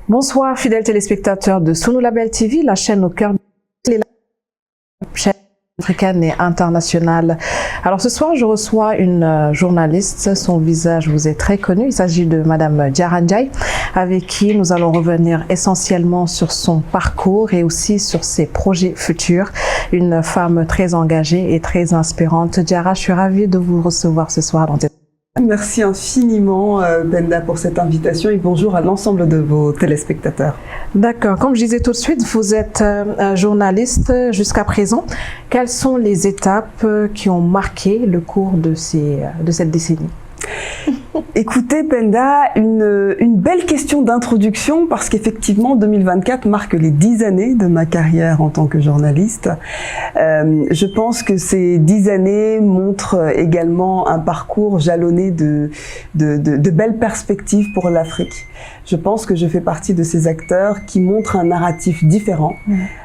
Bonsoir, fidèles téléspectateurs de Sunu Label TV, la chaîne au cœur de la chaîne africaine et internationale. Alors ce soir, je reçois une journaliste. Son visage vous est très connu. Il s'agit de Madame Diarra Ndiaye, avec qui nous allons revenir essentiellement sur son parcours et aussi sur ses projets futurs. Une femme très engagée et très inspirante. Diarra, je suis ravie de vous recevoir ce soir dans cette... Merci infiniment, Benda, pour cette invitation et bonjour à l'ensemble de vos téléspectateurs. D'accord. Comme je disais tout de suite, vous êtes journaliste jusqu'à présent. Quelles sont les étapes qui ont marqué le cours de cette décennie? Écoutez, Penda, une belle question d'introduction parce qu'effectivement 2024 marque les 10 années de ma carrière en tant que journaliste. Je pense que ces 10 années montrent également un parcours jalonné de belles perspectives pour l'Afrique. Je pense que je fais partie de ces acteurs qui montrent un narratif différent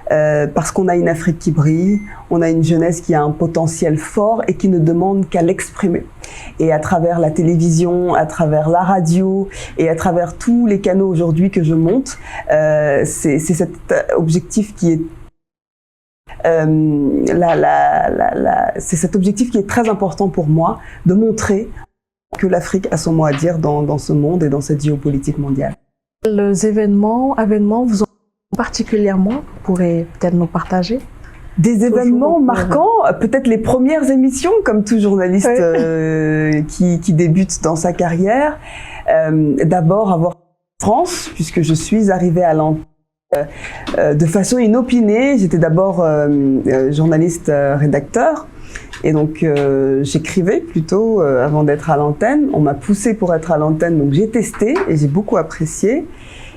parce qu'on a une Afrique qui brille, on a une jeunesse qui a un potentiel fort et qui ne demande qu'à l'exprimer. Et à travers la télévision, à travers la radio et à travers tous les canaux aujourd'hui que je monte, c'est cet objectif qui est c'est cet objectif qui est très important pour moi, de montrer que l'Afrique a son mot à dire dans ce monde et dans cette géopolitique mondiale. Les événements vous ont particulièrement, vous pourrez peut-être nous partager? Des événements marquants, peut-être les premières émissions, comme tout journaliste qui débute dans sa carrière. D'abord avoir France, puisque je suis arrivée à l'antenne de façon inopinée. J'étais d'abord journaliste rédacteur. Et donc j'écrivais plutôt avant d'être à l'antenne. On m'a poussée pour être à l'antenne, donc j'ai testé et j'ai beaucoup apprécié.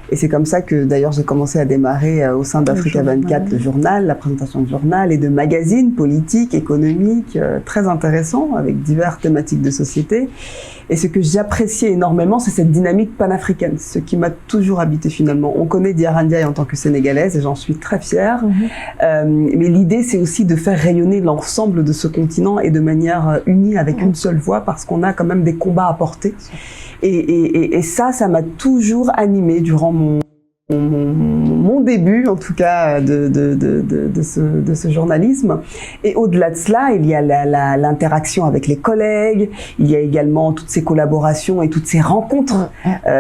Et c'est comme ça que d'ailleurs j'ai commencé à démarrer au sein d'Africa 24 le journal, la présentation de journal et de magazines politiques, économiques, très intéressants avec diverses thématiques de société. Et ce que j'appréciais énormément, c'est cette dynamique panafricaine, ce qui m'a toujours habité finalement. On connaît Diarra Ndiaye en tant que Sénégalaise et j'en suis très fière. Mais l'idée, c'est aussi de faire rayonner l'ensemble de ce continent et de manière unie avec une seule voix parce qu'on a quand même des combats à porter. Et ça m'a toujours animée durant mon début, en tout cas, de ce journalisme. Et au-delà de cela, il y a l'interaction avec les collègues, il y a également toutes ces collaborations et toutes ces rencontres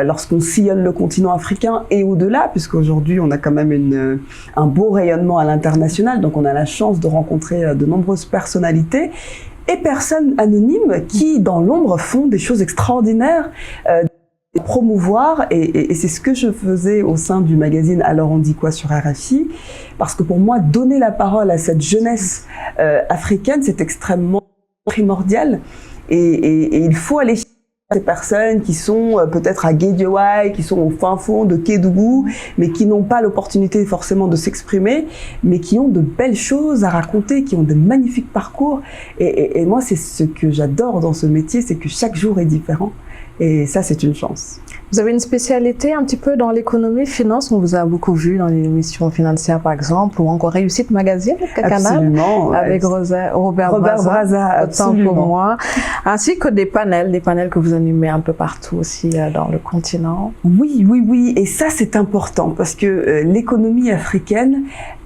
lorsqu'on sillonne le continent africain et au-delà, puisqu'aujourd'hui, on a quand même un beau rayonnement à l'international, donc on a la chance de rencontrer de nombreuses personnalités et personnes anonymes qui, dans l'ombre, font des choses extraordinaires, promouvoir, et c'est ce que je faisais au sein du magazine Alors on dit quoi sur RFI, parce que pour moi, donner la parole à cette jeunesse africaine, c'est extrêmement primordial, et il faut aller chercher ces personnes qui sont peut-être à Guédiawaye, qui sont au fin fond de Kédougou, mais qui n'ont pas l'opportunité forcément de s'exprimer, mais qui ont de belles choses à raconter, qui ont de magnifiques parcours. Et moi, c'est ce que j'adore dans ce métier, c'est que chaque jour est différent. Et ça, c'est une chance. Vous avez une spécialité un petit peu dans l'économie, finance. On vous a beaucoup vu dans les émissions financières, par exemple, ou encore Réussite Magazine, absolument, avec Robert Brazza, autant pour moi, ainsi que des panels que vous animez un peu partout aussi dans le continent. Oui. Et ça, c'est important parce que l'économie africaine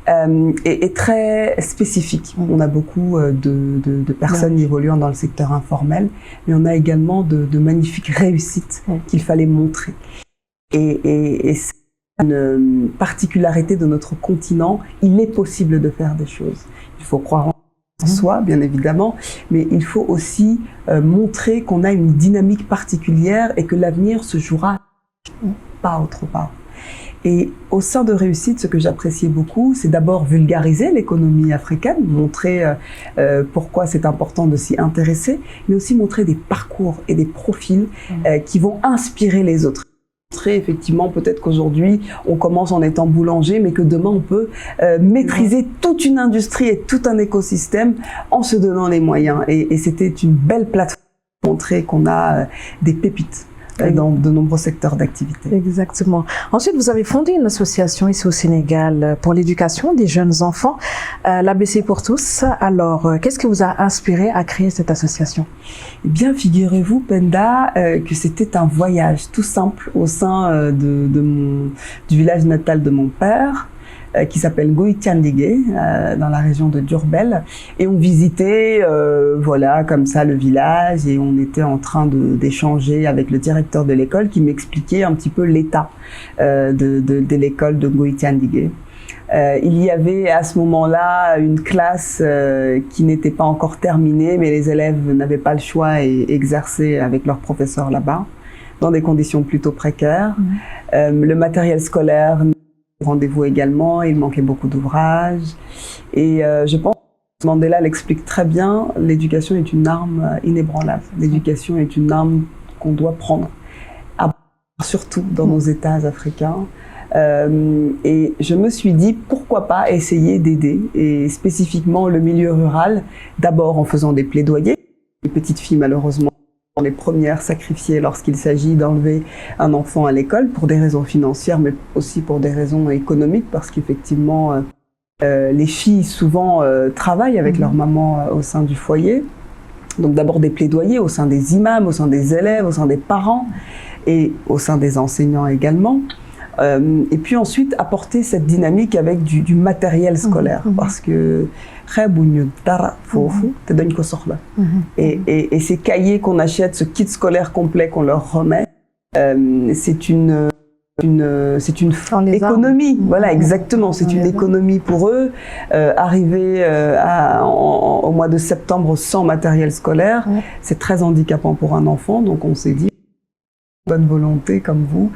est très spécifique. On a beaucoup de personnes évoluant dans le secteur informel, mais on a également de magnifiques réussites qu'il fallait montrer. Et c'est une particularité de notre continent. Il est possible de faire des choses. Il faut croire en soi, bien évidemment, mais il faut aussi montrer qu'on a une dynamique particulière et que l'avenir se jouera pas autre part. Et au sein de Réussite, ce que j'appréciais beaucoup, c'est d'abord vulgariser l'économie africaine, montrer pourquoi c'est important de s'y intéresser, mais aussi montrer des parcours et des profils qui vont inspirer les autres. Montrer effectivement peut-être qu'aujourd'hui, on commence en étant boulanger, mais que demain, on peut maîtriser toute une industrie et tout un écosystème en se donnant les moyens. Et c'était une belle plateforme pour montrer qu'on a des pépites dans de nombreux secteurs d'activité. Exactement. Ensuite, vous avez fondé une association ici au Sénégal pour l'éducation des jeunes enfants, l'ABC pour tous. Alors, qu'est-ce qui vous a inspiré à créer cette association? Eh bien, figurez-vous, Penda, que c'était un voyage tout simple au sein du village natal de mon père, qui s'appelle Ngoïtiandigue, dans la région de Diourbel. Et on visitait, voilà, comme ça, le village, et on était en train d'échanger avec le directeur de l'école qui m'expliquait un petit peu l'état de l'école de Ngoïtiandigue. Il y avait à ce moment-là une classe qui n'était pas encore terminée, mais les élèves n'avaient pas le choix et exerçaient avec leurs professeurs là-bas, dans des conditions plutôt précaires. Le matériel scolaire, rendez-vous également, il manquait beaucoup d'ouvrages. Et je pense que Mandela l'explique très bien, l'éducation est une arme inébranlable. L'éducation est une arme qu'on doit prendre, surtout dans nos États africains. Et je me suis dit, pourquoi pas essayer d'aider, et spécifiquement le milieu rural, d'abord en faisant des plaidoyers. Les petites filles, malheureusement, sont les premières sacrifiées lorsqu'il s'agit d'enlever un enfant à l'école, pour des raisons financières, mais aussi pour des raisons économiques, parce qu'effectivement, les filles souvent travaillent avec leur maman au sein du foyer. Donc d'abord des plaidoyers au sein des imams, au sein des élèves, au sein des parents, et au sein des enseignants également. Et puis ensuite apporter cette dynamique avec du matériel scolaire, parce que et ces cahiers qu'on achète, ce kit scolaire complet qu'on leur remet, c'est une économie. Voilà, exactement, c'est une économie pour eux. Arriver au mois de septembre sans matériel scolaire, c'est très handicapant pour un enfant, donc on s'est dit, bonne volonté comme vous,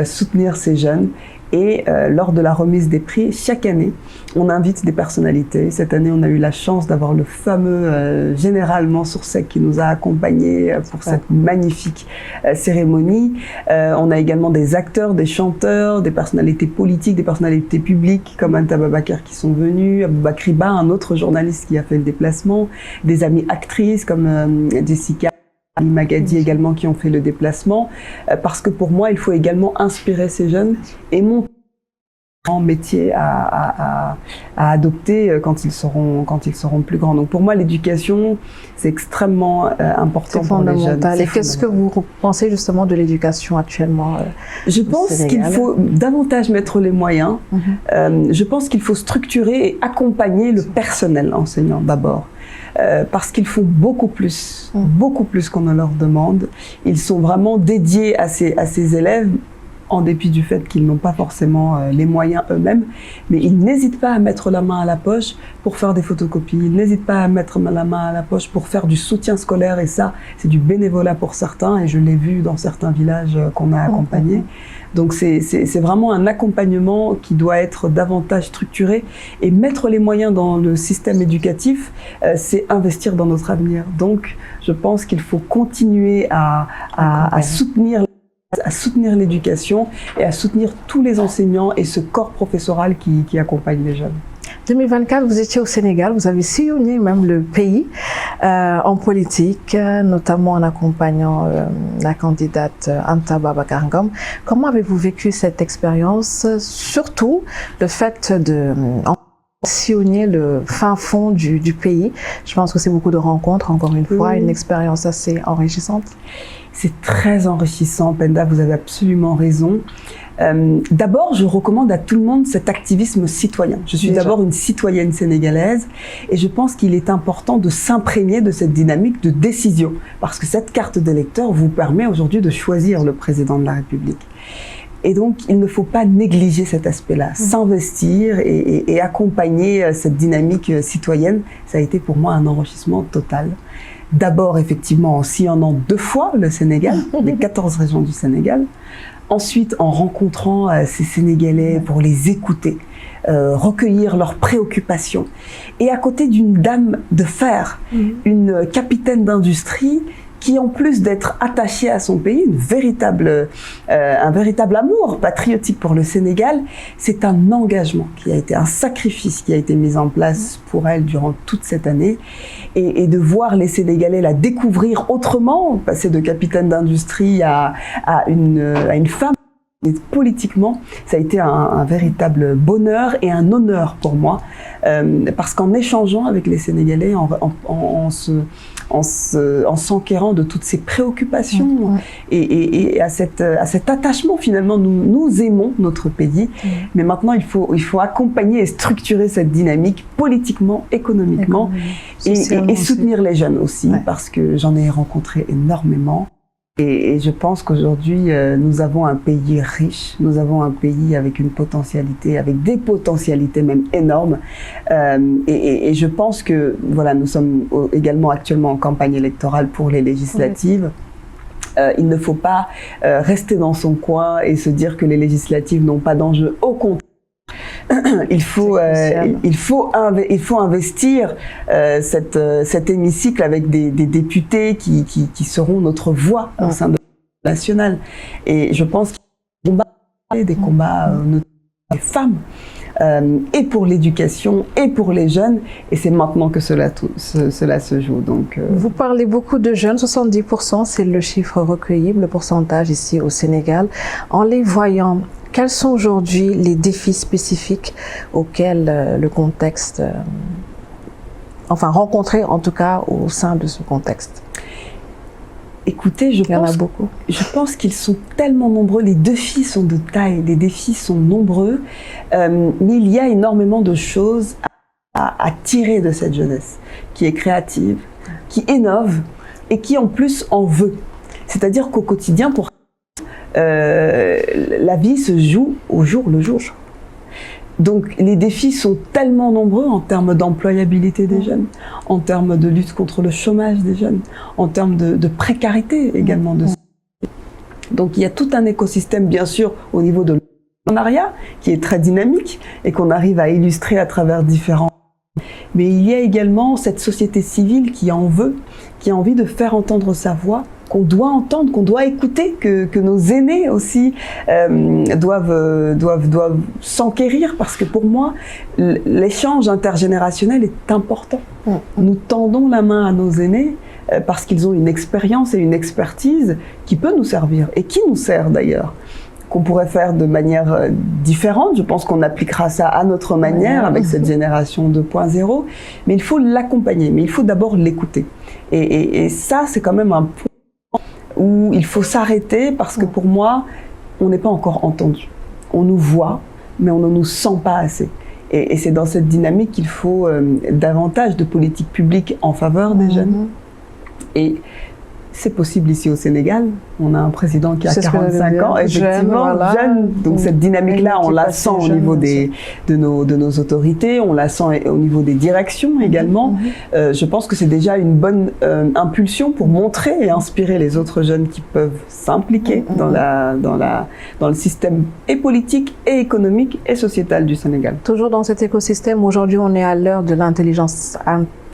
soutenir ces jeunes. Et lors de la remise des prix, chaque année, on invite des personnalités. Cette année, on a eu la chance d'avoir le fameux général Mansour-Seck qui nous a accompagnés pour cette magnifique cérémonie. On a également des acteurs, des chanteurs, des personnalités politiques, des personnalités publiques comme Anta Babacar qui sont venus, Aboubakry Ba, un autre journaliste qui a fait le déplacement, des amies actrices comme Jessica, Ali Magadi également qui ont fait le déplacement, parce que pour moi, il faut également inspirer ces jeunes et monter un métier à adopter quand ils seront plus grands. Donc pour moi, l'éducation, c'est extrêmement important pour les jeunes. Et qu'est-ce que vous pensez justement de l'éducation actuellement Je pense qu'il faut davantage mettre les moyens. Je pense qu'il faut structurer et accompagner le personnel enseignant d'abord. Parce qu'ils font beaucoup plus qu'on ne leur demande. Ils sont vraiment dédiés à ces élèves, en dépit du fait qu'ils n'ont pas forcément les moyens eux-mêmes, mais ils n'hésitent pas à mettre la main à la poche pour faire des photocopies, ils n'hésitent pas à mettre la main à la poche pour faire du soutien scolaire, et ça, c'est du bénévolat pour certains, et je l'ai vu dans certains villages qu'on a accompagnés. Donc c'est vraiment un accompagnement qui doit être davantage structuré, et mettre les moyens dans le système éducatif, c'est investir dans notre avenir. Donc je pense qu'il faut continuer à soutenir l'éducation et à soutenir tous les enseignants et ce corps professoral qui accompagne les jeunes. 2024, vous étiez au Sénégal, vous avez sillonné même le pays en politique, notamment en accompagnant la candidate Anta Babacar Ngom. Comment avez-vous vécu cette expérience, surtout le fait de sillonner le fin fond du pays? Je pense que c'est beaucoup de rencontres, encore une fois, une expérience assez enrichissante. C'est très enrichissant, Penda, vous avez absolument raison. D'abord, je recommande à tout le monde cet activisme citoyen. Je suis d'abord une citoyenne sénégalaise et je pense qu'il est important de s'imprégner de cette dynamique de décision, parce que cette carte d'électeur vous permet aujourd'hui de choisir le président de la République. Et donc, il ne faut pas négliger cet aspect-là, s'investir et accompagner cette dynamique citoyenne. Ça a été pour moi un enrichissement total. D'abord, effectivement, en sillonnant 2 fois le Sénégal, les 14 régions du Sénégal. Ensuite, en rencontrant ces Sénégalais pour les écouter, recueillir leurs préoccupations. Et à côté d'une dame de fer, une capitaine d'industrie qui en plus d'être attaché à son pays, un véritable amour patriotique pour le Sénégal, c'est un engagement qui a été, un sacrifice qui a été mis en place pour elle durant toute cette année. Et de voir les Sénégalais la découvrir autrement, passer de capitaine d'industrie à une femme, et politiquement, ça a été un véritable bonheur et un honneur pour moi, parce qu'en échangeant avec les Sénégalais, en s'enquérant de toutes ces préoccupations et à cet attachement, finalement, nous aimons notre pays, mais maintenant il faut accompagner et structurer cette dynamique politiquement, économiquement, et soutenir les jeunes aussi, parce que j'en ai rencontré énormément. Et je pense qu'aujourd'hui, nous avons un pays riche, nous avons un pays avec une potentialité, avec des potentialités même énormes. Et je pense que, voilà, nous sommes également actuellement en campagne électorale pour les législatives. Il ne faut pas rester dans son coin et se dire que les législatives n'ont pas d'enjeu. Au contraire, il faut investir cet hémicycle avec des députés qui seront notre voix au sein de la nationale. Et je pense qu'il y a des combats notamment des femmes, et pour l'éducation et pour les jeunes, et c'est maintenant que cela se joue. Donc, Vous parlez beaucoup de jeunes, 70%, c'est le chiffre recueilli, le pourcentage ici au Sénégal. En les voyant, quels sont aujourd'hui les défis spécifiques auxquels le contexte, rencontrés en tout cas au sein de ce contexte? Écoutez, je pense qu'ils sont tellement nombreux, les défis sont de taille, les défis sont nombreux, mais il y a énormément de choses à tirer de cette jeunesse, qui est créative, qui innove et qui en plus en veut. C'est-à-dire qu'au quotidien, la vie se joue au jour le jour. Donc les défis sont tellement nombreux en termes d'employabilité des jeunes, en termes de lutte contre le chômage des jeunes, en termes de précarité également de ça. Donc il y a tout un écosystème bien sûr au niveau de l'entrepreneuriat qui est très dynamique et qu'on arrive à illustrer à travers différents. Mais il y a également cette société civile qui en veut, qui a envie de faire entendre sa voix, qu'on doit entendre, qu'on doit écouter, que nos aînés aussi doivent s'enquérir, parce que pour moi, l'échange intergénérationnel est important. Nous tendons la main à nos aînés parce qu'ils ont une expérience et une expertise qui peut nous servir, et qui nous sert d'ailleurs, qu'on pourrait faire de manière différente. Je pense qu'on appliquera ça à notre manière avec cette génération 2.0, mais il faut l'accompagner, mais il faut d'abord l'écouter. Et ça, c'est quand même un point où il faut s'arrêter, parce que pour moi, on n'est pas encore entendu. On nous voit, mais on ne nous sent pas assez. Et c'est dans cette dynamique qu'il faut davantage de politiques publiques en faveur des jeunes. Et c'est possible ici au Sénégal. On a un président qui a 45 ans, effectivement, jeune. Donc cette dynamique-là, on la sent au niveau de nos autorités, on la sent au niveau des directions également. Je pense que c'est déjà une bonne impulsion pour montrer et inspirer les autres jeunes qui peuvent s'impliquer dans le système et politique, et économique, et sociétal du Sénégal. Toujours dans cet écosystème, aujourd'hui on est à l'heure de l'intelligence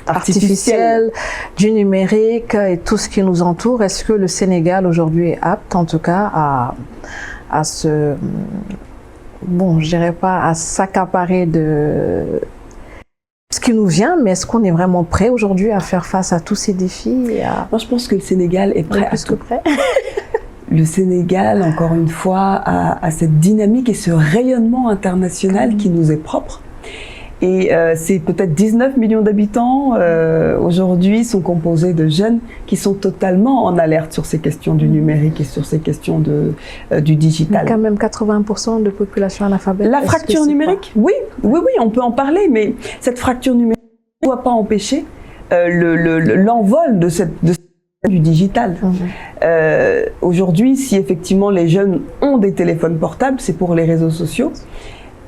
artificielle, du numérique et tout ce qui nous entoure. Est-ce que le Sénégal aujourd'hui est apte, en tout cas, à se, je dirais pas à s'accaparer de ce qui nous vient, mais est-ce qu'on est vraiment prêt aujourd'hui à faire face à tous ces défis? Moi, je pense que le Sénégal est prêt. Plus que prêt. Le Sénégal, encore une fois, a cette dynamique et ce rayonnement international qui nous est propre. Et c'est peut-être 19 millions d'habitants aujourd'hui sont composés de jeunes qui sont totalement en alerte sur ces questions du numérique et sur ces questions du digital. Il y a quand même 80% de population analphabète. La fracture numérique, oui, on peut en parler, mais cette fracture numérique ne doit pas empêcher l'envol du digital. Aujourd'hui, si effectivement les jeunes ont des téléphones portables, c'est pour les réseaux sociaux.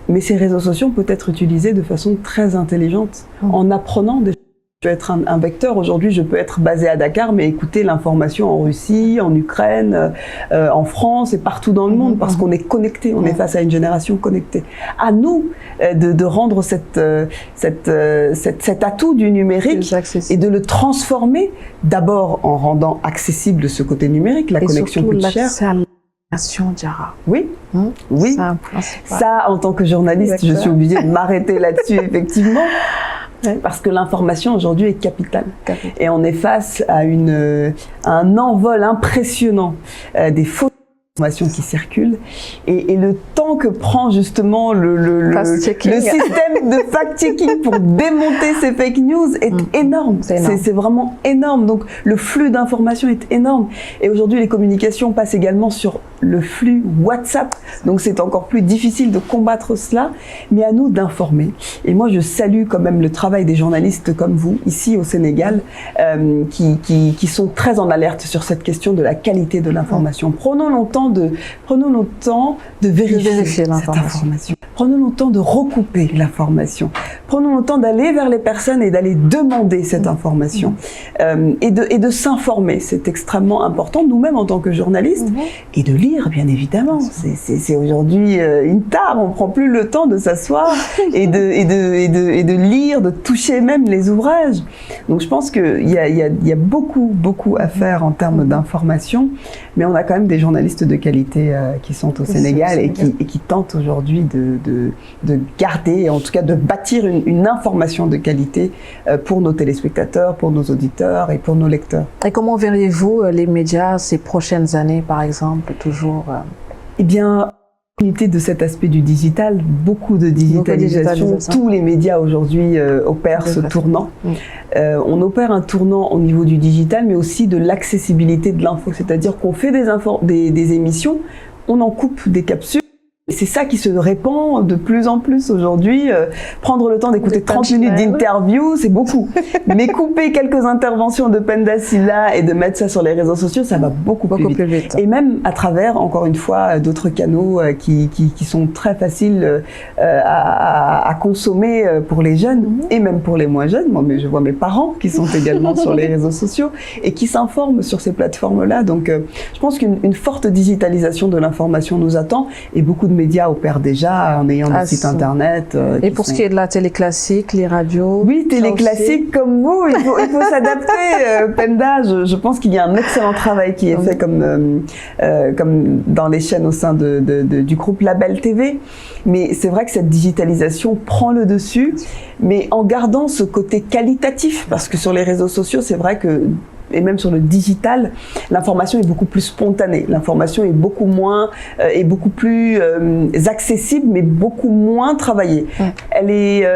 Mais ces réseaux sociaux peuvent être utilisés de façon très intelligente, en apprenant des choses Je peux être un vecteur. Aujourd'hui, je peux être basé à Dakar, mais écouter l'information en Russie, en Ukraine, en France et partout dans le monde, parce qu'on est connecté, on est face à une génération connectée. À nous de rendre cet atout du numérique et de le transformer, d'abord en rendant accessible ce côté numérique, la connexion coûte cher. Diarra. Oui, oui. Ça, en tant que journaliste, je suis obligée de m'arrêter là-dessus, effectivement. Parce que l'information aujourd'hui est capitale. Et on est face à un envol impressionnant des fausses informations qui circulent et le temps que prend justement le système de fact-checking pour démonter ces fake news est énorme. C'est vraiment énorme. Donc le flux d'informations est énorme. Et aujourd'hui, les communications passent également sur le flux WhatsApp. Donc c'est encore plus difficile de combattre cela, mais à nous d'informer. Et moi, je salue quand même le travail des journalistes comme vous, ici au Sénégal, qui sont très en alerte sur cette question de la qualité de l'information. Prenons le temps de vérifier cette information. Prenons le temps de recouper l'information. Prenons le temps d'aller vers les personnes et d'aller demander cette information. Et de s'informer, c'est extrêmement important, nous-mêmes en tant que journalistes, et de lire, bien évidemment. C'est aujourd'hui une tare, on ne prend plus le temps de s'asseoir et de lire, de toucher même les ouvrages. Donc je pense qu'il y a beaucoup à faire en termes d'information, mais on a quand même des journalistes de qualité qui sont au Sénégal et qui tentent aujourd'hui de garder, en tout cas de bâtir une information de qualité pour nos téléspectateurs, pour nos auditeurs et pour nos lecteurs. Et comment verriez-vous les médias ces prochaines années, par exemple, toujours Eh bien, unité de cet aspect du digital, beaucoup de digitalisation. Tous les médias aujourd'hui opèrent ce tournant. On opère un tournant au niveau du digital, mais aussi de l'accessibilité de l'info. C'est-à-dire qu'on fait des émissions, on en coupe des capsules. C'est ça qui se répand de plus en plus aujourd'hui. Prendre le temps d'écouter 30 minutes d'interview, c'est beaucoup. Mais couper quelques interventions de Penda Sylla et de mettre ça sur les réseaux sociaux, ça va beaucoup plus vite. Et même à travers, encore une fois, d'autres canaux qui sont très faciles à consommer pour les jeunes et même pour les moins jeunes. Moi, je vois mes parents qui sont également sur les réseaux sociaux et qui s'informent sur ces plateformes-là. Donc, je pense qu'une forte digitalisation de l'information nous attend et beaucoup de médias opèrent déjà en ayant des sites internet. Et pour ce qui est de la télé classique, les radios? Oui, télé classique comme vous, il faut s'adapter. Penda, je pense qu'il y a un excellent travail qui est fait comme dans les chaînes au sein du groupe Label TV. Mais c'est vrai que cette digitalisation prend le dessus, mais en gardant ce côté qualitatif, parce que sur les réseaux sociaux, c'est vrai que et même sur le digital, l'information est beaucoup plus spontanée. L'information est beaucoup plus accessible, mais beaucoup moins travaillée. Elle est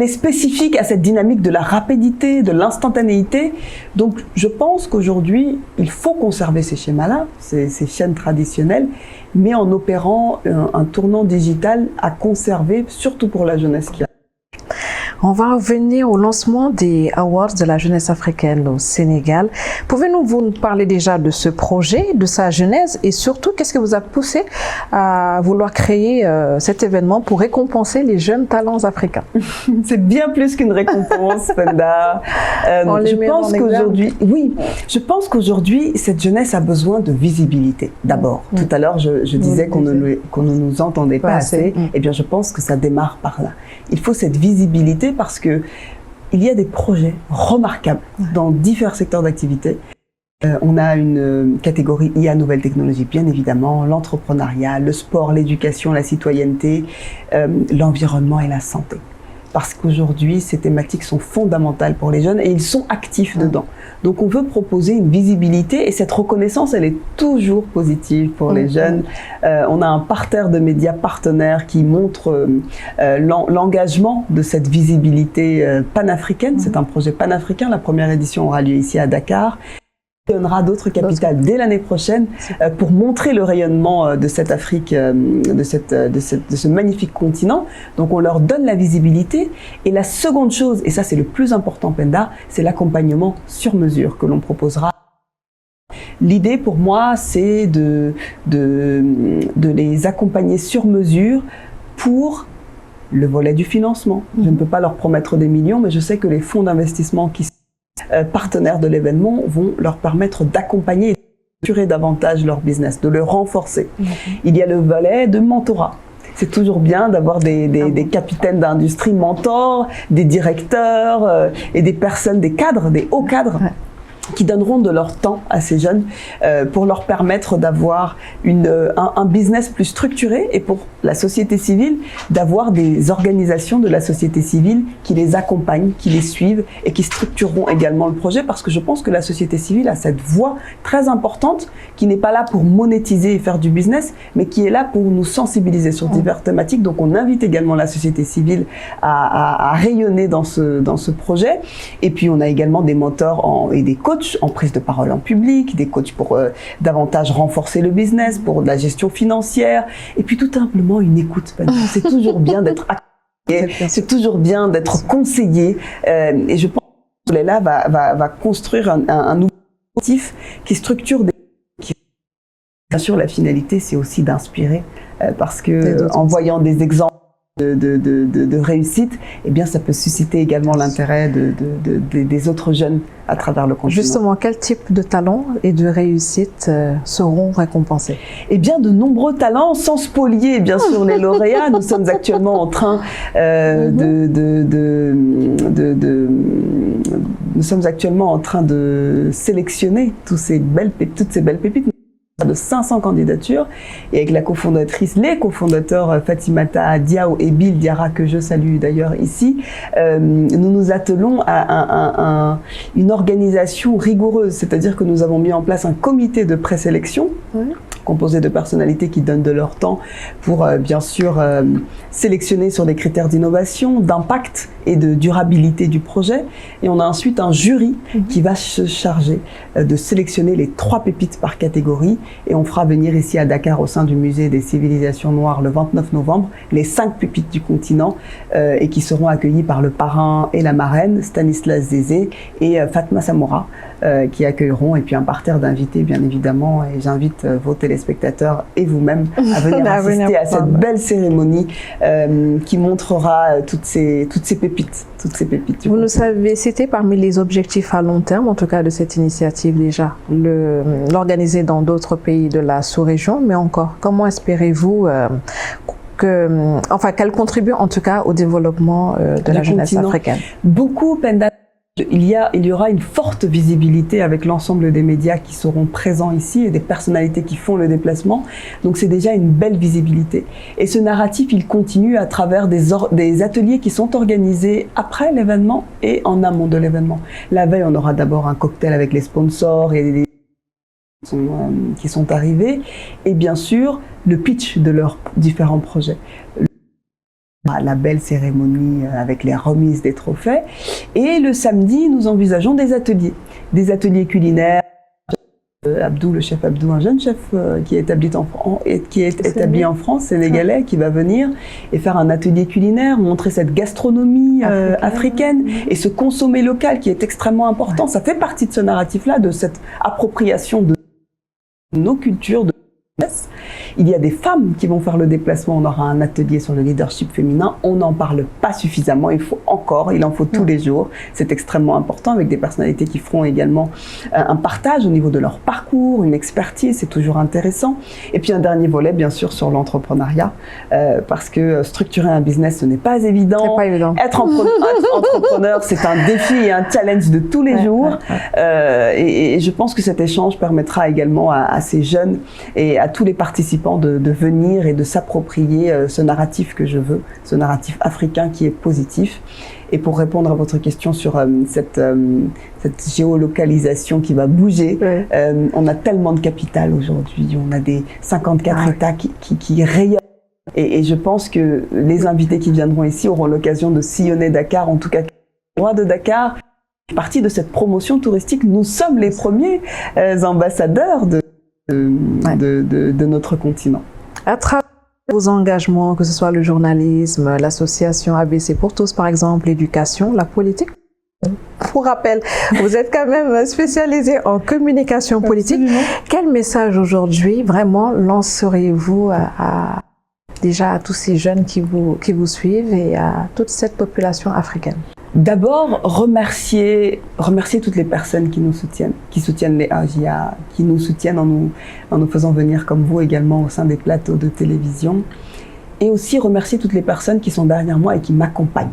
spécifique à cette dynamique de la rapidité, de l'instantanéité. Donc, je pense qu'aujourd'hui, il faut conserver ces schémas-là, ces chaînes traditionnelles, mais en opérant un tournant digital à conserver, surtout pour la jeunesse qui a. On va revenir au lancement des Awards de la jeunesse africaine au Sénégal. Pouvez-vous nous parler déjà de ce projet, de sa genèse et surtout, qu'est-ce qui vous a poussé à vouloir créer cet événement pour récompenser les jeunes talents africains? C'est bien plus qu'une récompense, Penda. Je pense qu'aujourd'hui, cette jeunesse a besoin de visibilité. D'abord, tout à l'heure, je disais qu'on ne nous entendait pas assez. Eh bien, je pense que ça démarre par là. Il faut cette visibilité parce que il y a des projets remarquables dans divers secteurs d'activité. On a une catégorie IA nouvelles technologies, bien évidemment, l'entrepreneuriat, le sport, l'éducation, la citoyenneté, l'environnement et la santé. Parce qu'aujourd'hui, ces thématiques sont fondamentales pour les jeunes et ils sont actifs dedans. Donc on veut proposer une visibilité et cette reconnaissance, elle est toujours positive pour les jeunes. On a un parterre de médias partenaires qui montrent l'engagement de cette visibilité panafricaine. C'est un projet panafricain. La première édition aura lieu ici à Dakar. Il y aura d'autres capitales dès l'année prochaine pour montrer le rayonnement de cette Afrique, de ce magnifique continent. Donc on leur donne la visibilité. Et la seconde chose, et ça c'est le plus important, Penda, c'est l'accompagnement sur mesure que l'on proposera. L'idée pour moi, c'est de les accompagner sur mesure pour le volet du financement. Je ne peux pas leur promettre des millions, mais je sais que les fonds d'investissement qui sont partenaires de l'événement vont leur permettre d'accompagner et de structurer davantage leur business, de le renforcer. Il y a le volet de mentorat. C'est toujours bien d'avoir des capitaines d'industrie mentors, des directeurs et des personnes, des cadres, des hauts cadres, qui donneront de leur temps à ces jeunes pour leur permettre d'avoir un business plus structuré, et pour la société civile d'avoir des organisations de la société civile qui les accompagnent, qui les suivent et qui structureront également le projet, parce que je pense que la société civile a cette voix très importante qui n'est pas là pour monétiser et faire du business, mais qui est là pour nous sensibiliser sur diverses thématiques. Donc on invite également la société civile à rayonner dans ce projet. Et puis on a également des mentors et des coachs en prise de parole en public, des coachs pour davantage renforcer le business, pour de la gestion financière, et puis tout simplement une écoute. C'est toujours bien d'être accompagné, c'est toujours bien d'être conseillé, et je pense que Soleila va construire un nouveau motif qui structure des... Bien sûr, la finalité, c'est aussi d'inspirer, parce que en voyant des exemples de réussite, eh bien, ça peut susciter également l'intérêt des autres jeunes à travers le continent. Justement, quel type de talents et de réussite seront récompensés? Eh bien, de nombreux talents, sans spolier bien sûr les lauréats. Nous sommes actuellement en train nous sommes actuellement en train de sélectionner toutes ces belles pépites. De 500 candidatures, et avec la cofondatrice, les cofondateurs Fatimata Diao et Bill Diarra, que je salue d'ailleurs ici, nous nous attelons à une organisation rigoureuse, c'est-à-dire que nous avons mis en place un comité de présélection composé de personnalités qui donnent de leur temps pour bien sûr sélectionner sur des critères d'innovation, d'impact et de durabilité du projet. Et on a ensuite un jury qui va se charger de sélectionner les 3 pépites par catégorie, et on fera venir ici à Dakar, au sein du musée des civilisations noires, le 29 novembre, les 5 pépites du continent, et qui seront accueillis par le parrain et la marraine, Stanislas Zézé et Fatma Samoura, qui accueilleront, et puis un parterre d'invités bien évidemment, et j'invite vos téléspectateurs et vous-même à venir assister à cette belle cérémonie qui montrera toutes ces pépites. Vous nous avez cité parmi les objectifs à long terme, en tout cas de cette initiative déjà, l'organiser dans d'autres pays de la sous-région, mais encore, comment espérez-vous qu'elle contribue en tout cas au développement de la jeunesse africaine? Beaucoup, Penda. Il y aura une forte visibilité avec l'ensemble des médias qui seront présents ici et des personnalités qui font le déplacement. Donc c'est déjà une belle visibilité. Et ce narratif, il continue à travers des ateliers qui sont organisés après l'événement et en amont de l'événement. La veille, on aura d'abord un cocktail avec les sponsors et les qui sont arrivés, et bien sûr le pitch de leurs différents projets. La belle cérémonie avec les remises des trophées. Et le samedi, nous envisageons des ateliers culinaires. Abdou, le chef Abdou, un jeune chef qui est établi en France, sénégalais, qui va venir et faire un atelier culinaire, montrer cette gastronomie africaine et ce consommer local qui est extrêmement important. Ça fait partie de ce narratif-là, de cette appropriation de nos cultures, de il y a des femmes qui vont faire le déplacement. On aura un atelier sur le leadership féminin. On n'en parle pas suffisamment. Il en faut tous les jours. C'est extrêmement important, avec des personnalités qui feront également un partage au niveau de leur parcours, une expertise. C'est toujours intéressant. Et puis un dernier volet, bien sûr, sur l'entrepreneuriat, parce que structurer un business, ce n'est pas évident. C'est pas évident. Être entrepreneur, c'est un défi et un challenge de tous les jours. Et je pense que cet échange permettra également à ces jeunes et à tous les participants de venir et de s'approprier ce narratif que je veux, ce narratif africain qui est positif. Et pour répondre à votre question sur cette géolocalisation qui va bouger, on a tellement de capital aujourd'hui, on a des 54 États qui rayonnent. Et je pense que les invités qui viendront ici auront l'occasion de sillonner Dakar, en tout cas le roi de Dakar. Partie de cette promotion touristique, nous sommes les premiers ambassadeurs de notre continent. À travers vos engagements, que ce soit le journalisme, l'association ABC pour tous par exemple, l'éducation, la politique, pour rappel, vous êtes quand même spécialisé en communication politique. Absolument. Quel message aujourd'hui vraiment lanceriez-vous déjà à tous ces jeunes qui vous suivent et à toute cette population africaine? D'abord, remercier toutes les personnes qui nous soutiennent, qui soutiennent les AJA, qui nous soutiennent en nous faisant venir comme vous également au sein des plateaux de télévision. Et aussi remercier toutes les personnes qui sont derrière moi et qui m'accompagnent.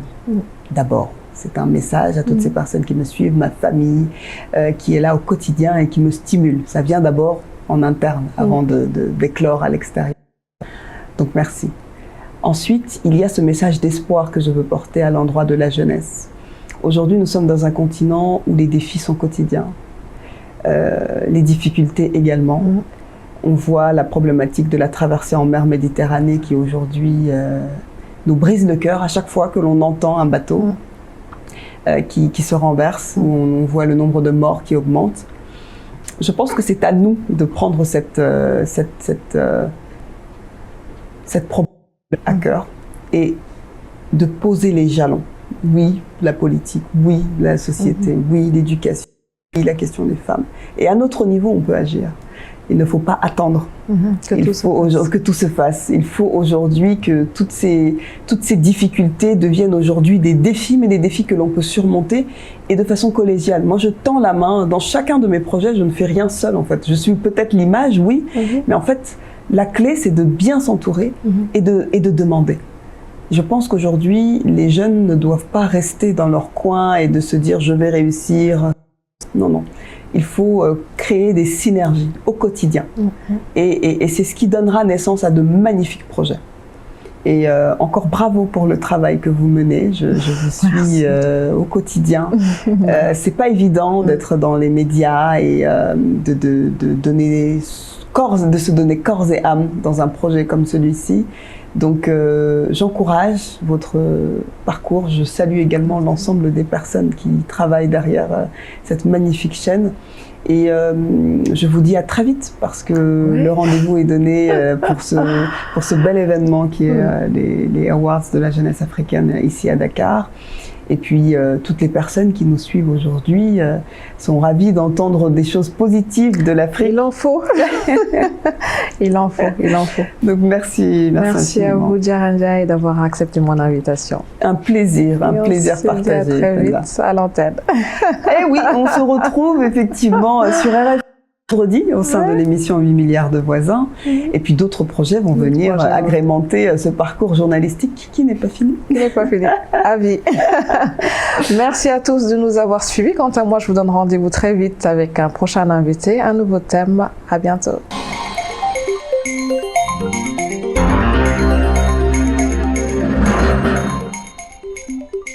D'abord, c'est un message à toutes ces personnes qui me suivent, ma famille, qui est là au quotidien et qui me stimule. Ça vient d'abord en interne, avant d'éclore à l'extérieur. Donc merci. Ensuite, il y a ce message d'espoir que je veux porter à l'endroit de la jeunesse. Aujourd'hui, nous sommes dans un continent où les défis sont quotidiens, les difficultés également. On voit la problématique de la traversée en mer Méditerranée qui aujourd'hui nous brise le cœur à chaque fois que l'on entend un bateau qui se renverse, où on voit le nombre de morts qui augmente. Je pense que c'est à nous de prendre cette problème à cœur et de poser les jalons. Oui, la politique, oui, la société, oui, l'éducation, oui, la question des femmes. Et à notre niveau, on peut agir. Il ne faut pas attendre que tout se fasse. Il faut aujourd'hui que toutes ces difficultés deviennent aujourd'hui des défis, mais des défis que l'on peut surmonter et de façon collégiale. Moi, je tends la main. Dans chacun de mes projets, je ne fais rien seul, en fait. Je suis peut-être l'image, oui, mais en fait, la clé, c'est de bien s'entourer et de demander. Je pense qu'aujourd'hui, les jeunes ne doivent pas rester dans leur coin et de se dire « je vais réussir ». Non, non. Il faut créer des synergies au quotidien. Et c'est ce qui donnera naissance à de magnifiques projets. Et encore bravo pour le travail que vous menez. Je vous suis au quotidien. C'est pas évident d'être dans les médias et de se donner corps et âme dans un projet comme celui-ci. Donc j'encourage votre parcours. Je salue également l'ensemble des personnes qui travaillent derrière cette magnifique chaîne. Et je vous dis à très vite parce que le rendez-vous est donné pour ce bel événement qui est les Awards de la jeunesse africaine ici à Dakar. Et puis, toutes les personnes qui nous suivent aujourd'hui sont ravies d'entendre des choses positives de l'Afrique. Il en faut. Il en faut, il en faut. Donc, merci. Merci à vous, Djaranja, d'avoir accepté mon invitation. Un plaisir partagé. À très vite à l'antenne. Eh oui, on se retrouve effectivement sur RFI vendredi au sein de l'émission 8 milliards de voisins. Et puis d'autres projets vont venir agrémenter ce parcours journalistique qui n'est pas fini. Il n'est pas fini. À vie. Merci à tous de nous avoir suivis. Quant à moi, je vous donne rendez-vous très vite avec un prochain invité, un nouveau thème. À bientôt.